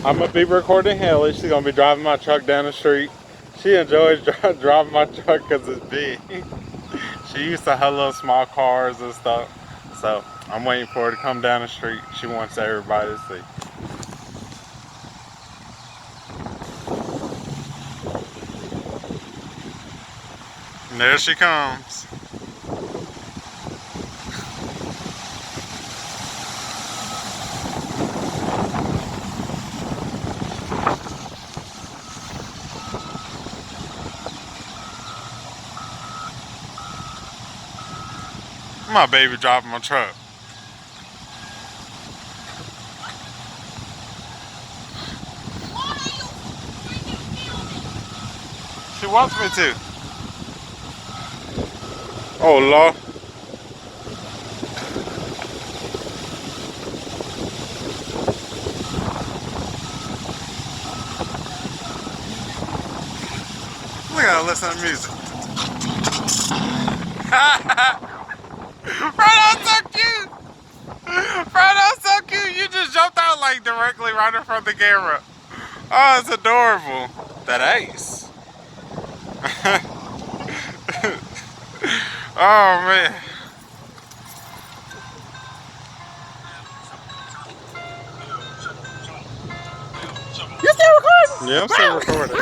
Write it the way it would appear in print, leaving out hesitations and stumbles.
I'm gonna be recording Haley. She's gonna be driving my truck down the street. She enjoys driving my truck because it's big. She used to her little small cars and stuff. So I'm waiting for her to come down the street. She wants everybody to see. And there she comes. My baby driving my truck. She wants me to. Oh Lord. Look at her listen to music. Frodo's so cute! Frodo's so cute! You just jumped out like directly right in front of the camera. Oh, it's adorable. That ace. Oh man. You still recording? Yeah, I'm still recording.